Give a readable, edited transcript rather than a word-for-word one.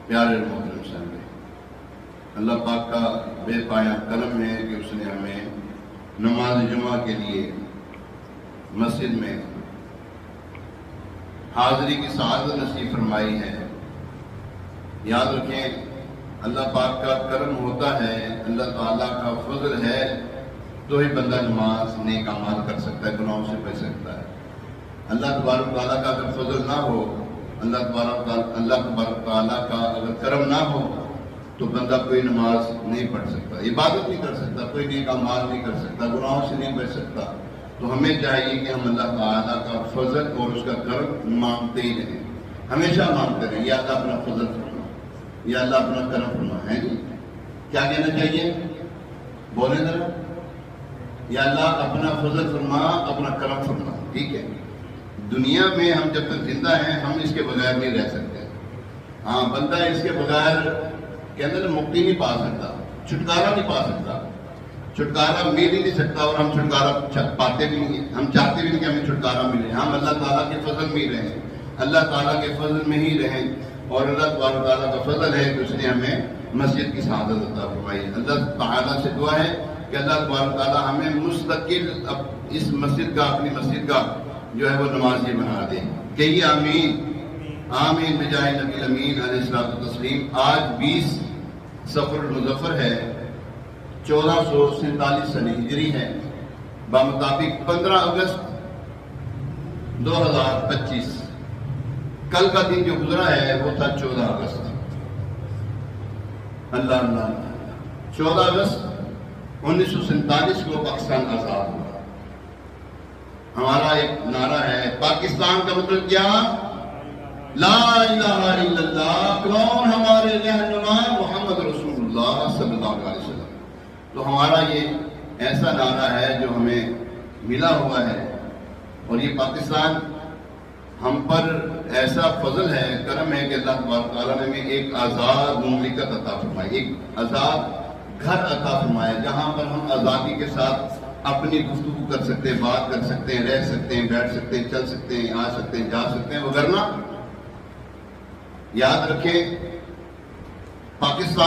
پیارے محترم صاحب، اللہ پاک کا بے پایا کرم ہے کہ اس نے ہمیں نماز جمعہ کے لیے مسجد میں حاضری کی سعادت نصیب فرمائی ہے۔ یاد رکھیں، اللہ پاک کا کرم ہوتا ہے، اللہ تعالیٰ کا فضل ہے تو ہی بندہ نماز نیک اعمال کر سکتا ہے، گناہوں سے بچ سکتا ہے۔ اللہ تبارک تعالیٰ کا اگر فضل نہ ہو، اللہ تبارک تعالیٰ کا اگر کرم نہ ہو تو بندہ کوئی نماز نہیں پڑھ سکتا، عبادت نہیں کر سکتا، کوئی نیک اعمال نہیں کر سکتا، گناہوں سے نہیں بچ سکتا۔ تو ہمیں چاہیے کہ ہم اللہ تعالیٰ کا فضل اور اس کا کرم مانگتے ہی رہیں، ہمیشہ مانگتے رہیں، یا اللہ اپنا فضل فرما، یا اللہ اپنا کرم فرما۔ ہے جی، کیا کہنا چاہیے؟ بولیں ذرا، یا اللہ اپنا فضل فرما، اپنا کرم فرما۔ ٹھیک ہے، دنیا میں ہم جب تک زندہ ہیں ہم اس کے بغیر نہیں رہ سکتے۔ ہاں، بندہ اس کے بغیر کے اندر مکتی نہیں پا سکتا، چھٹکارا نہیں پا سکتا، چھٹکارا مل ہی نہیں سکتا، اور ہم چھٹکارا پاتے بھی نہیں، ہم چاہتے بھی نہیں کہ ہمیں چھٹکارا ملے۔ ہم اللہ تعالیٰ کے فضل میں ہی رہیں، اللہ تعالیٰ کے فضل میں ہی رہیں، اور اللہ تبارک تعالیٰ کا فضل ہے کہ اس نے ہمیں مسجد کی سعادت عطا فرمائی۔ اللہ تعالیٰ سے دعا ہے کہ اللہ تبارک تعالیٰ ہمیں مستقل اس مسجد کا، اپنی مسجد کا جو ہے وہ نمازی بنا دے۔ کہیے آمین، آمین بجائے نبی الامین علیہ الصلوۃ والتسلیم۔ آج 20 صفر المظفر ہے، 1447 سنہ ہجری ہے، بمطابق 15 اگست 2025۔ کل کا دن جو گزرا ہے وہ تھا 14 اگست۔ اللہ اللہ، 14 اگست 1947 کو پاکستان آزاد ہوا۔ ہمارا ایک نعرہ ہے، پاکستان کا مطلب کیا؟ لا الہ الا اللہ۔ کون ہمارے رہنما؟ محمد رسول اللہ صلی اللہ علیہ وسلم۔ تو ہمارا یہ ایسا نعرہ ہے جو ہمیں ملا ہوا ہے، اور یہ پاکستان ہم پر ایسا فضل ہے، کرم ہے کہ اللہ تبارک تعالیٰ نے ہمیں ایک آزاد مملکت عطا فرمائی، ایک آزاد گھر عطا فرمایا، جہاں پر ہم آزادی کے ساتھ اپنی گفتگو کر سکتے ہیں، بات کر سکتے ہیں، رہ سکتے ہیں، بیٹھ سکتے ہیں، چل سکتے ہیں، آ سکتے ہیں، جا سکتے ہیں۔ وگرنہ یاد رکھیں، پاکستان